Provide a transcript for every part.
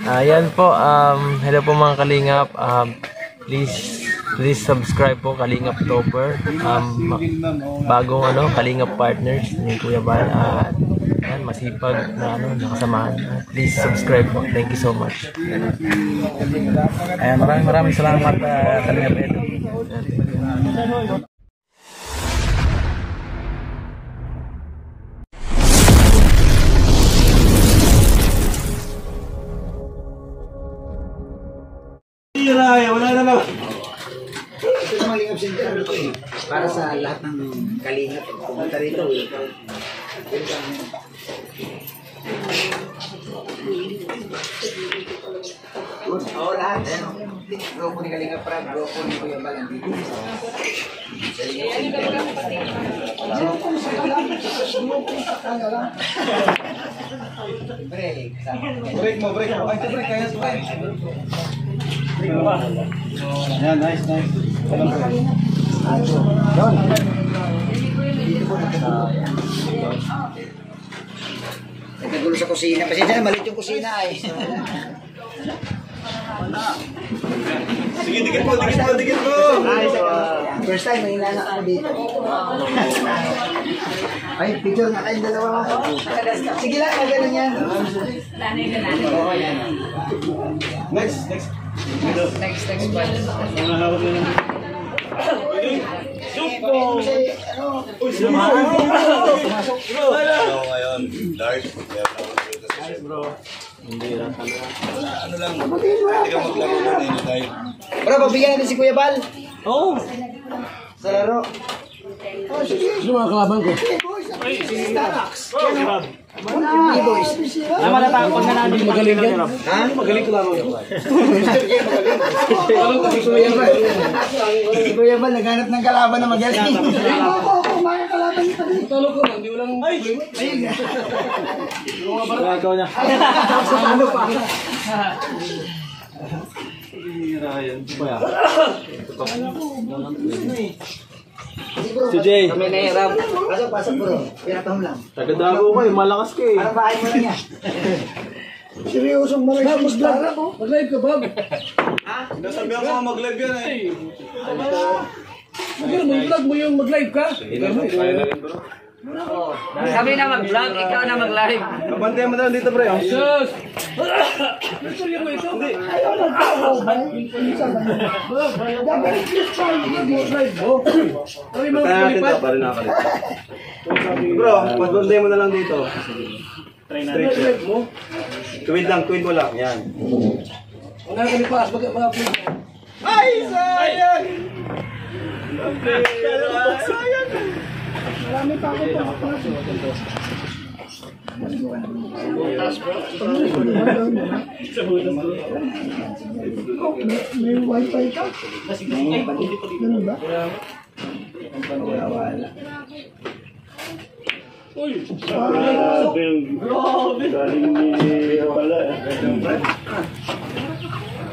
Ayan po, hello po mga kalingap. Please subscribe po Kalingap Topper. Bagong Kalingap partners ni Kuya Bal. Ayan, masipag na nakasamahan. Please subscribe po. Thank you so much. Ayan, maraming salamat Kalingap Edo. Wala na lang. Ito naman Kalingap Center para sa lahat ng Kalingap pumunta rito. Oo, lahat. Grupo ni Kalingap Prab, grupo ni Kuya Bal nandito sa Kalingap Center. Break mo. Ay, break kaya sa break. Yan, nice. Doon. Nagkagulo sa kusina. Pasensya na, maliit yung kusina eh. Sige, dikit mo. First time, may inanak ako dito. Ay, picture nga kayong dalawa. Sige lang, ganun yan. Next. Next. Mga hawak na lang. Ngayon, Dark. Hindi lang ano lang. Hindi ka maglaro na anytime. Bro, pabigyan natin si Kuya Bal. Oo. Sa laro. Sino mga kalaban ko? B-boys. Namalatakot na namin. Magaling yan. Ha? Magaling ko lamang yan. Si Kuya Bal, naghanap ng kalaban na magaling. Talo ko lang, di wala nang problema. Ikaw niya. Ano pa? Si Jay. Kami nahirap. Pasok bro. Pinatahom lang. Taga-Davao ko eh, malakas ka eh. Parang bahay mo lang yan. Seryosong mag-live. Mag-live ka, Bob. Nasabi ako mag-live yan eh. Mag-vlog mo yung mag-live ka. Kami na mag-vlog, ikaw na mag-live. Kapantay mo na lang dito pre. Sus! Nastorya mo ito? Hindi. Ayaw na tao. Dapat mag-live mo. Ay, mga kulipat. Bro, kapantay mo na lang dito. Straight live mo. Tuwid mo lang. Yan. Mga kulipas, mga-upload. Ay, sayang! Sayang! Marami pa ako pa. May wifi ka? Ganun ba? Uy! Grabe! Galing ni pala.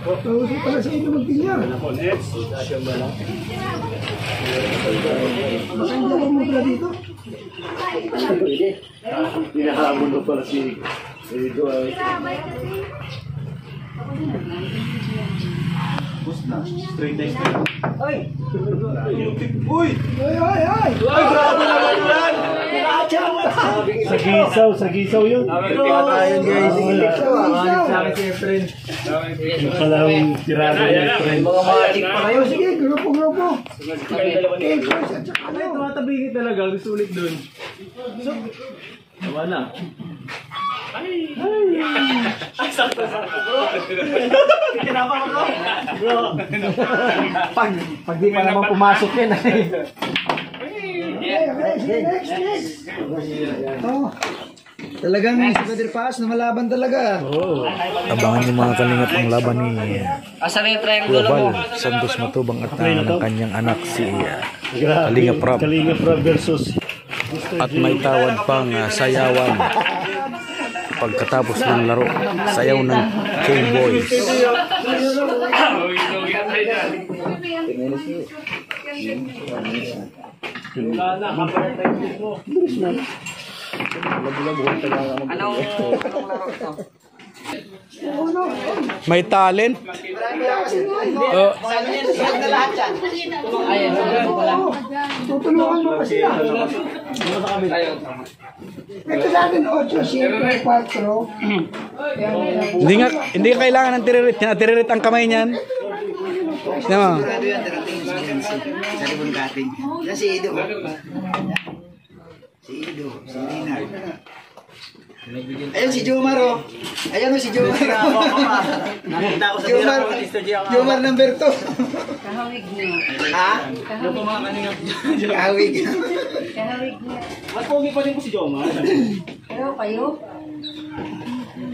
Kauso pala sa inyo magpinya. Masang mo pala dito? Hinahamon mo pala si Edo ay. Straight next to you. Ay! Uy! Ay! Ay, grabe naman yan! Sa gisaw yun. Ayun guys, sa akin si friend. Kalawang tirado yung friend. Mga maalik pa kayo. Sige, grupo. Ay, tumatabingit talaga. Gusto ulit dun. Nawa na. Pag di pa naman pumasok yan ay. Talagang si Brother Paz na malaban talaga. Abangan yung mga kalingap ang laban ni Asa na yung triangle Kuya mo? Bal Santos Matubang at ng kanyang anak si Kalingap Prab. Kalingap Prab versus At may tawad pang sayawan pagkatapos ng laro. Sayaw ng K-Boys. Anong laro ito? May talent. Oh, na lahat yan. Tutulungan mo pa sila. Ito sa akin, 8, 7, 4. hindi ka kailangan ng tiririt. Tinatiririt ang kamay niyan. Diba? Sigurado yan, darating yung sa ribon cutting. Yan si Ido. Si Ido, si Rina. Ayun si Jomar, oh. Ayun si Jomar. Nakita ko sa Jomar, Jomar number 2. Kahawig niya. Ha? Yung po mga kanina. Kahawig. Kahawig niya. Mas pogi pa rin po si Jomar. Pero kayo?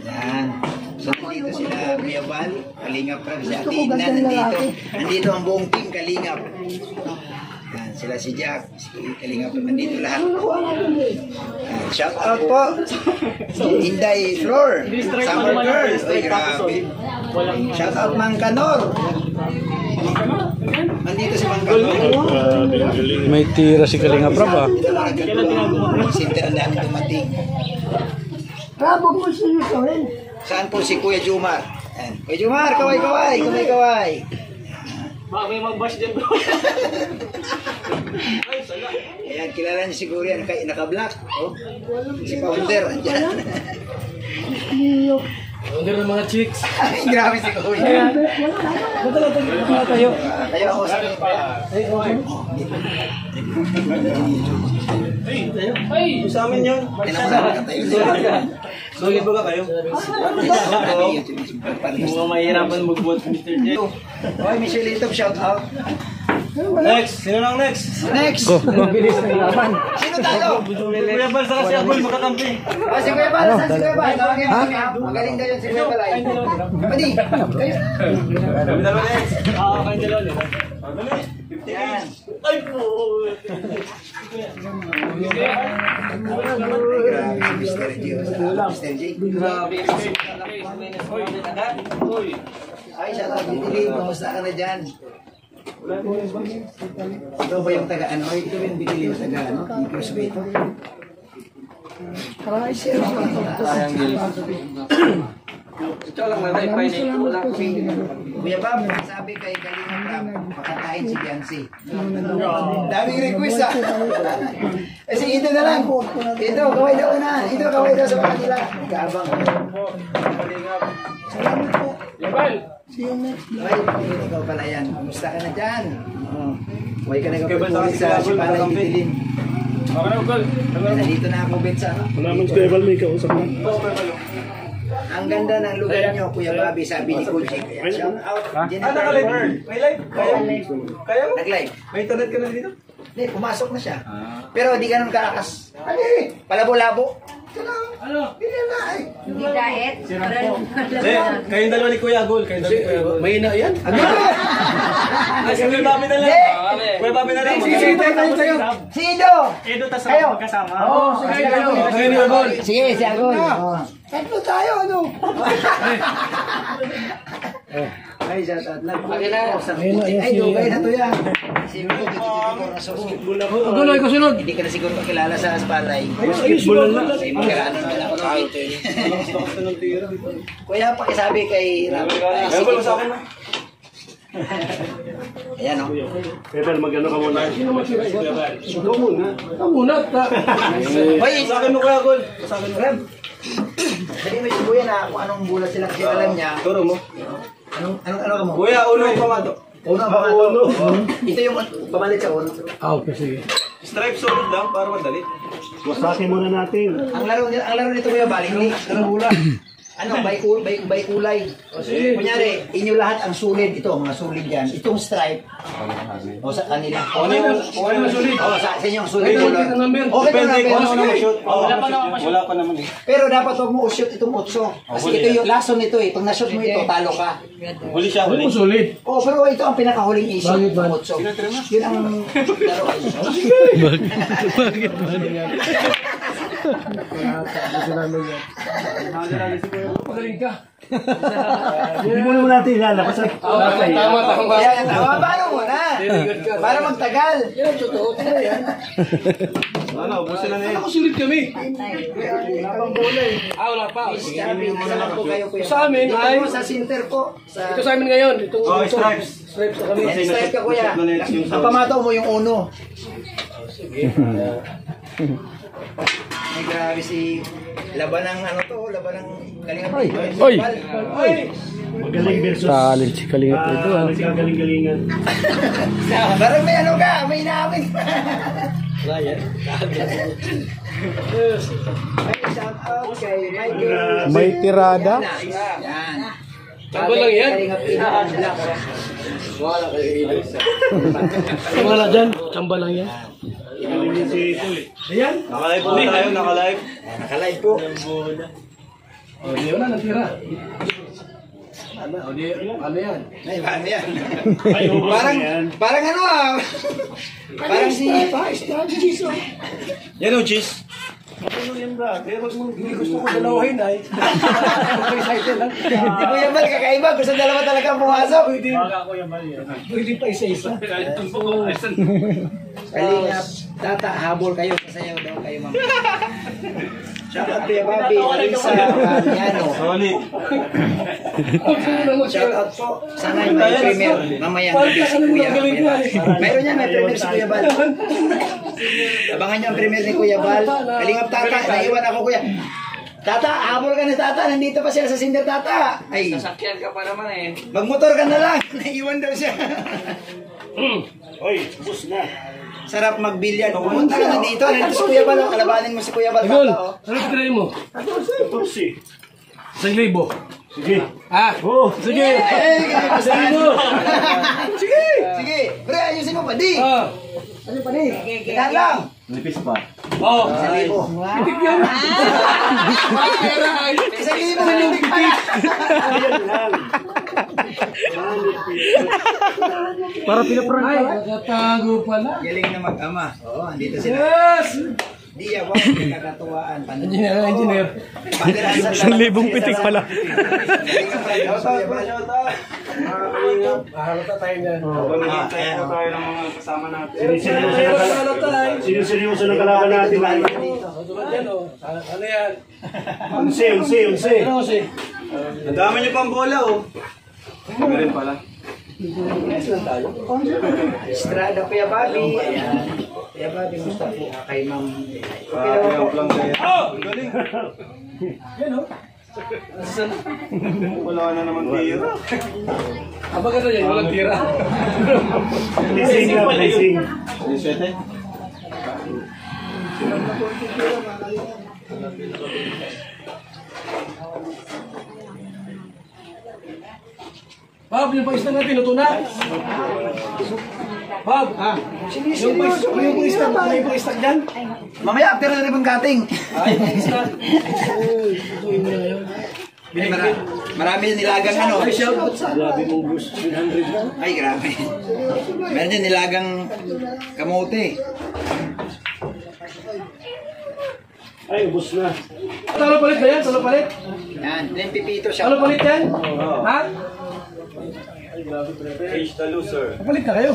Yan. So, dito sila Biyabal, Kalingap Prab, si Ate Igna, nandito. Nandito ang buong team Kalingap. Yan, sila si Jack, si Kalingap Prab, nandito lahat. Yan, shout out po. Inday Flor, Summer Girls. Uy, grabe. Shout out Mang Kanor. Nandito si Mang Kanor. May tira si Kalinga Prab ah. Ito lang ang sinter ang dami dumating. Rabo mo sinusuhin. Saan po si Kuya Jumar? Ayan. Kuya Jumar, kaway-kaway, kaway-kaway. Baka may mag-bash din bro. Ayan, kilala niyo siguro yan, naka-black. Oh. Si Founder, andyan. Founder ng mga chicks. Ay, grabe si Kuya. Tayo. Kayo ako sa Sa amin yun. Solid ba kayo? Mukhang mahirapan mag-vote Mr. J. Hoy, Michelle Itop, shout out. Next! Sino lang next? Next! Sino tayo? Kuya Bal, saka si Abol makakampi. Oh, si Kuya Bal, saan si Kuya Bal? Tawagin mo kami, ha? Magaling daw yun si Kuya Bal. Ay. Pwede, kayo. Kami dalawa next. Oo, kayo dalawa next. Dali. Yan. Ay po! Grabe si Mr. J. Mr. J. Ay, shout out, Bitilim. Kamusta ka na dyan? Ito ba yung taga ano? Ito ba yung Bitilim taga ano? Ikos ba ito? Ito lang na tayo Kuya Bob, sabi kay Kalinga Prab, pakatayin si Biancy. Daming request ah. Kasi ito na lang. Ito, kaway daw na. Ito, kaway daw sa mga nila. Gabang. Salamat po. Ay, ikaw pala yan. Kumusta ka na dyan? Huwag ka nagpapuli sa Sipalay Bitilin. Nandito na ako, Betsa. Wala man si Eval, may kausap na. Ang ganda ng lugar nyo, Kuya Bobby, sabi ni Kuchik. Shout out. Naka-live? May live? Kaya mo? Nag-live. May internet ka na dito? Hindi, pumasok na siya. Pero di ganun kalakas. Palabo-labo. Hindi diet. Kayong dalawa ni Kuya Agol. Kayong dalawa ni Kuya Agol. May ina yan? Ay, si Kuya Bobby na lang. Kuya Bobby na lang. Si Ido! Edo, tas Kayo. magkasama. Oo, sige kayo. Kayo ni Agol. Sige, si Agol. Tatlo tayo, ano? Ay, shout out lang. Ay, dugay na to yan. Si Ido, Duloy ko sunod. hindi ka na siguro kakilala sa Aspalay. Basketball na lang. Kasi magkaraanan ka na ako ng video. Kuya, pakisabi kay Rabi. Kaya ba sa akin na? Ayan o. Eval, mag-ano ka muna. Kuya Bal. Ikaw muna. Ikaw muna. Hoy, Sa akin mo Kuya Agol. Sa akin mo. Rab. Sabi mo si Kuya na kung anong bulat sila kasi alam niya. Turo mo. Anong mo? Kuya, uno yung pamato. Uno ang pangato. Ito yung pamalit sa uno. Okay, sige. Stripe solid lang para madali. Wasakin muna natin. Ang laro nito Kuya Bal, hindi ano, bay kulay. Kunyari, inyo lahat ang sulid. Ito, mga sulid yan. Itong stripe. O sa kanila. Ano yung solid? O sa inyo ang sulid. Okay, depende kung ano na shoot. Wala pa naman eh. Pero dapat huwag mo ushoot itong 8. Kasi ito yung lason nito eh. Pag na-shoot mo ito, talo ka. Huli siya, huli. Sulit. Oh, pero ito ang pinakahuling issue. Yung 8. Yun ang laro. Bakit ba? Magaling ka. Hindi mo naman natin ilalabas. Tama. Kaya, paano mo na? Para magtagal. Yan, totoo. Yan. Ano, ubusin na Ano ko silid kami? Wala pa. Isa lang po kayo, kuya. Sa amin Dito ay- po sa center po. Ito sa amin ngayon. Itong stripes. Stripes na kami. Yan, stripe ka, kuya. Ang pamataw mo yung uno. Ay, grabe si... Laban ng ano to, laban ng Kalingap. Oy! Magaling versus. Talent si Kalingap ito. Nagkagaling-galingan. Parang may ano ka, may inamin. Ay, shout out kay Michael. May tirada. Yan. Tambal lang yan. Kalingap Pilihan Black. Wala dyan. Chamba lang yan. Galing si ito eh. Naka-live po tayo, naka-live. Nakalive po. Hindi wala natira. Ano yan? Ay, paano yan? Ay, ubos Parang, yan. parang ano ah. Parang si... Yan o, cheese. Hindi gusto ko dalawahin ay. Excited lang. Di ko yan bal, kakaiba. Gusto dalawa talaga pumasok. Pwede pa isa-isa. Kalingap, tata, habol kayo. Sasayaw daw kayo, ma'am. Shout out Kuya Bobby, Larissa, Miano. Solid. Shout out po. Sana yung may premier. Mamayang gabi si Kuya. Mayroon yan, may premier si Kuya Bal. Abangan niyo ang premier ni Kuya Bal. Kalingap tata, naiwan ako Kuya. Tata, habol ka na tata. Nandito pa siya sa Cinder tata. Ay, Sasakyan ka pa naman eh. magmotor ka na lang. Naiwan daw siya. Oy, ubos na. Sarap magbilyan. Pumunta ka na dito. Nandito si Kuya Bal. Kalabanin mo si Kuya Bal. Igol, Tata, oh. ano tirahin mo? 14. 1,000. Sige. Oh, sige. Eh, ganyan pa sa Ano? Sige! Sige! Pre, ayusin mo pa. Di! Ano pa di? Ikahan lang! Nipis pa. Oh. 1,000. Pitik yan. Pera ay. 1,000 na yung tigpit! Para pinaprank Ay, nakatago pala. Galing na mag-ama. Oo, andito sila. Yes! Di ako, kakatuwaan. Engineer. Isang libong pitik pala. Mahalata tayo na. Nagintay po tayo ng mga kasama natin. Sinuseryoso ng kalaban natin. Tulad yan o. Ano yan? Unse. Ano kasi? Ang dami niyo pang bola oh. Magaling pala. Estrada, Kuya Bobby. Ayan. Kuya Bobby, gusto po kay Ma'am. Kaya lang kayo. Oh! Galing. Yan o. Wala na naman tira. Aba ka na yan, walang tira. Blessing. Sete. Bob, yung paistan natin, luto na. Bob, yung paistan dyan. Mamaya, after na ribbon cutting. Ay, paistan. Lutuin mo na ngayon. Ay, marami nilagang ano. Ay, shout out sa Ay, grabe. Meron din nilagang kamote. Ay, ubos na. Talo palit ba yan? Talo palit? Yan, yung pipito siya. Talo palit yan? Ha? Age the loser. Palit na kayo.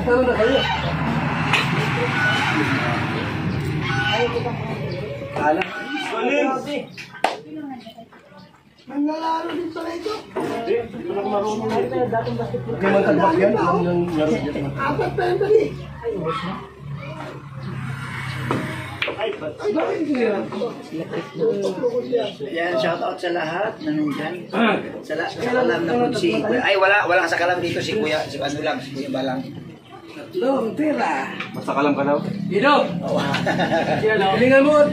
Talo na kayo. Galing. Kaya magtagbak yan. Yung laro yan. Yan, shout out sa lahat na nandyan. Sa kalam na po si Kuya. Ay, walang sa kalam dito si Kuya. Si ano lang, si Kuya Balang. Tatlong tira. Basta ka lang ka daw. Dito. Pilingan mo at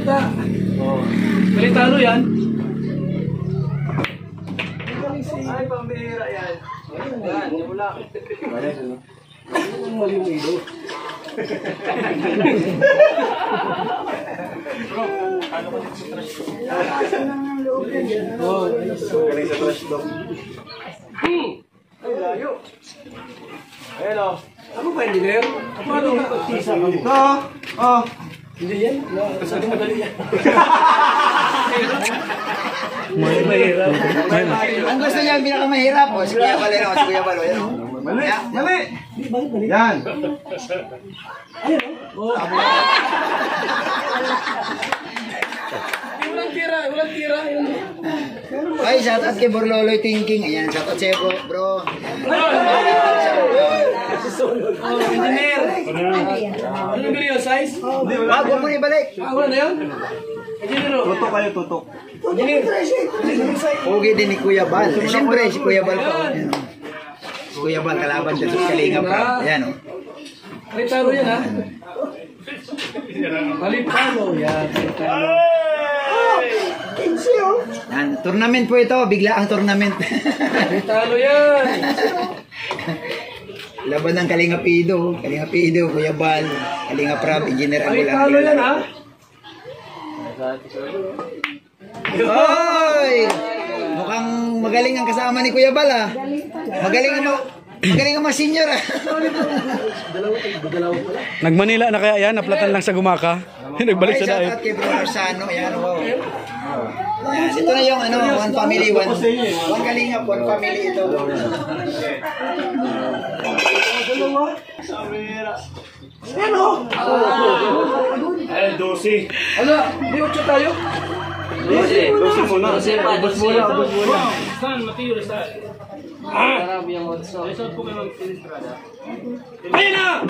palitalo yan. Ay, pambihira yan. Yan, wala. Mali mo ilo. Galing sa trash talk. Ay, layo. Ayan o. Ano ba, engineer? Paano ka? Ito. Oh. Hindi yan. Masyado madali yan. Ang gusto niya, ang pinakamahirap. O, si Kuya Balero, si Kuya Balo. Yan. Mali. Mali. Yan. Walang tira, walang tira. Ay, shout out kay Borloloy Thinking. Ayan, shout out sa'yo bro. Engineer. Ano nabili yung size? Wag mo na ibalik. Wala na yun? Engineer. Tutok kayo, tutok. Engineer. Pogi din ni Kuya Bal. Siyempre, si Kuya Bal pa. Ayan, oh. Si Kuya Bal, kalaban dyan sa Kalingap. Ayan, o. Palitalo yan, ha? Palitalo. Yan, palitalo. Yan, tournament po ito. Bigla ang tournament. Palitalo yan. Laban ng Kalingapido. Kalingapido, Kuya Bal, Kalingap Rap, Engineer Agul. Palitalo yan, ha? Hoy! Mukhang magaling ang kasama ni Kuya Bal, ah. Magaling ang mga senior, ah. Nagmanila na kaya yan, naplatan lang sa Gumaka. Nagbalik sa Shout daig. out kay Bro Arsano. Ayan, wow. Ayan, ito na yung one family, one Kalingap, one family ito. Eh, 12. Ano? Di 8 tayo? 12 muna. Ubus muna, ubus muna. Ayun na!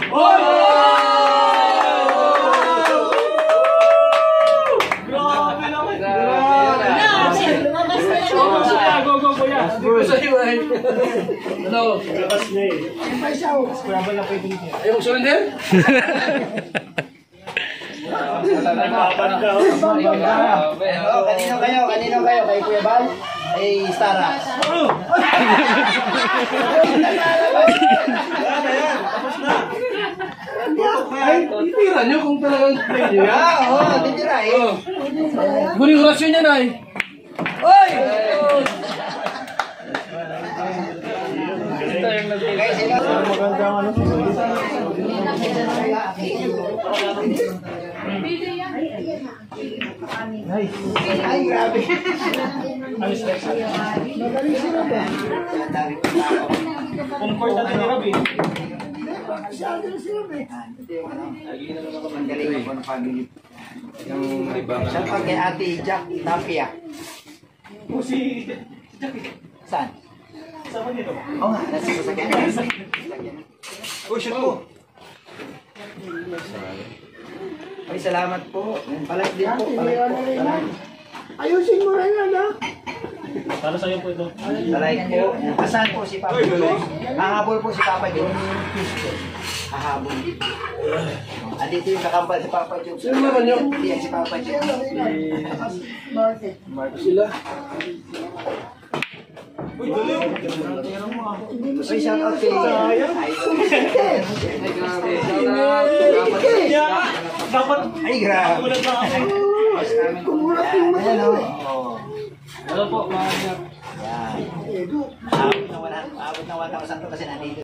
Grabe naman. Go, go, kuya. Sa iyo ay. Ano? Labas na eh. Ayaw surrender? Nagpapan daw. Kanino kayo? Kay Kuya Bal? Kay Stara. Ay, titira nyo kung talagang play nyo yan. Oo, titira eh. Guling orasyon niya na eh. Oy! Guys, sila. Ay, grabe. Comfort natin ni Rob eh. Ang galing ng family. Shout out kay Ate Jack Tapia. Saan? Sama nito. Oo nga, nasa sasakyan. Oh, shoot mo. Ay, salamat po. Palag din po. Palag. Ayusin mo rin yan, ha? Para sa'yo po ito. Palag po. Asan po si Papa Joe? Hahabol po si Papa Joe. Hahabol. Dito yung kakampal si Papa Joe. Sino naman yun? Yan si Papa Joe. Sila. Uy, dali. Ay, shout out kay... Dapat. Ay, grabe. Ulat lang ako. Ayan o. Ano po, mga Yan. Abot na 1,000 to kasi nandito.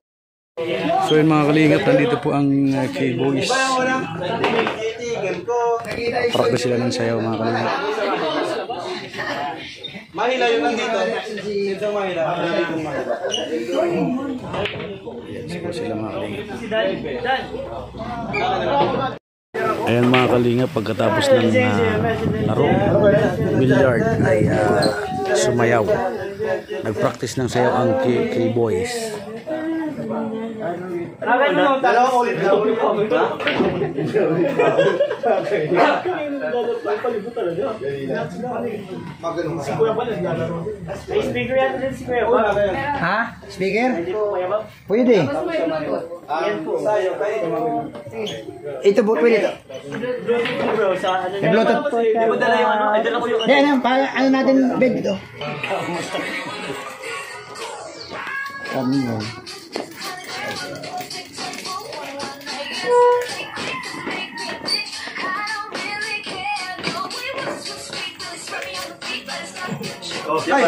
So yun mga kalingap, nandito po ang K-Boys. Practice sila ng sayaw mga kalingap. Mahila yun nandito. Sino mahila? Ayan po sila mga kalingap. Ayan mga kalingap, pagkatapos ng laro, billiard ay sumayaw. Nag-practice ng sayaw ang K-Boys. Dalawang ulit na. May speaker yan din si Kuya Bob. Ha? Speaker? Pwede. Ito po, pwede ito. Bro, sa ano May Bluetooth. Di ba dala yung ano? Ay, dala ko yung Yan, ano natin bed ito. Kami yun. Ay!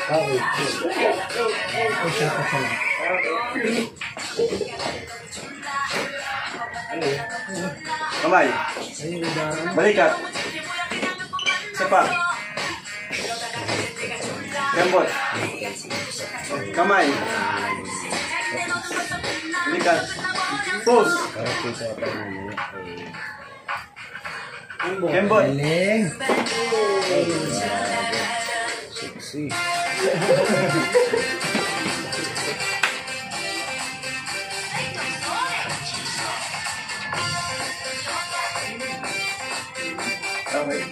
Oh. Kamay. Balikat. Isa pa. Kembot. Kamay. Balikat. Pose. Kembot. Okay.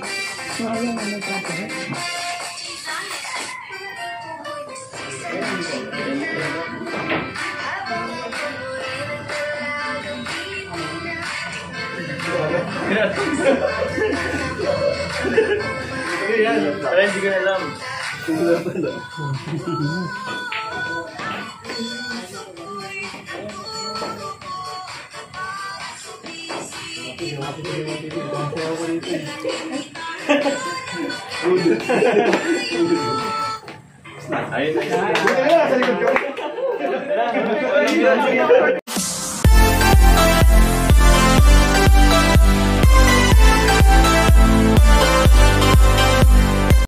Parang hindi ko na alam. Ayun.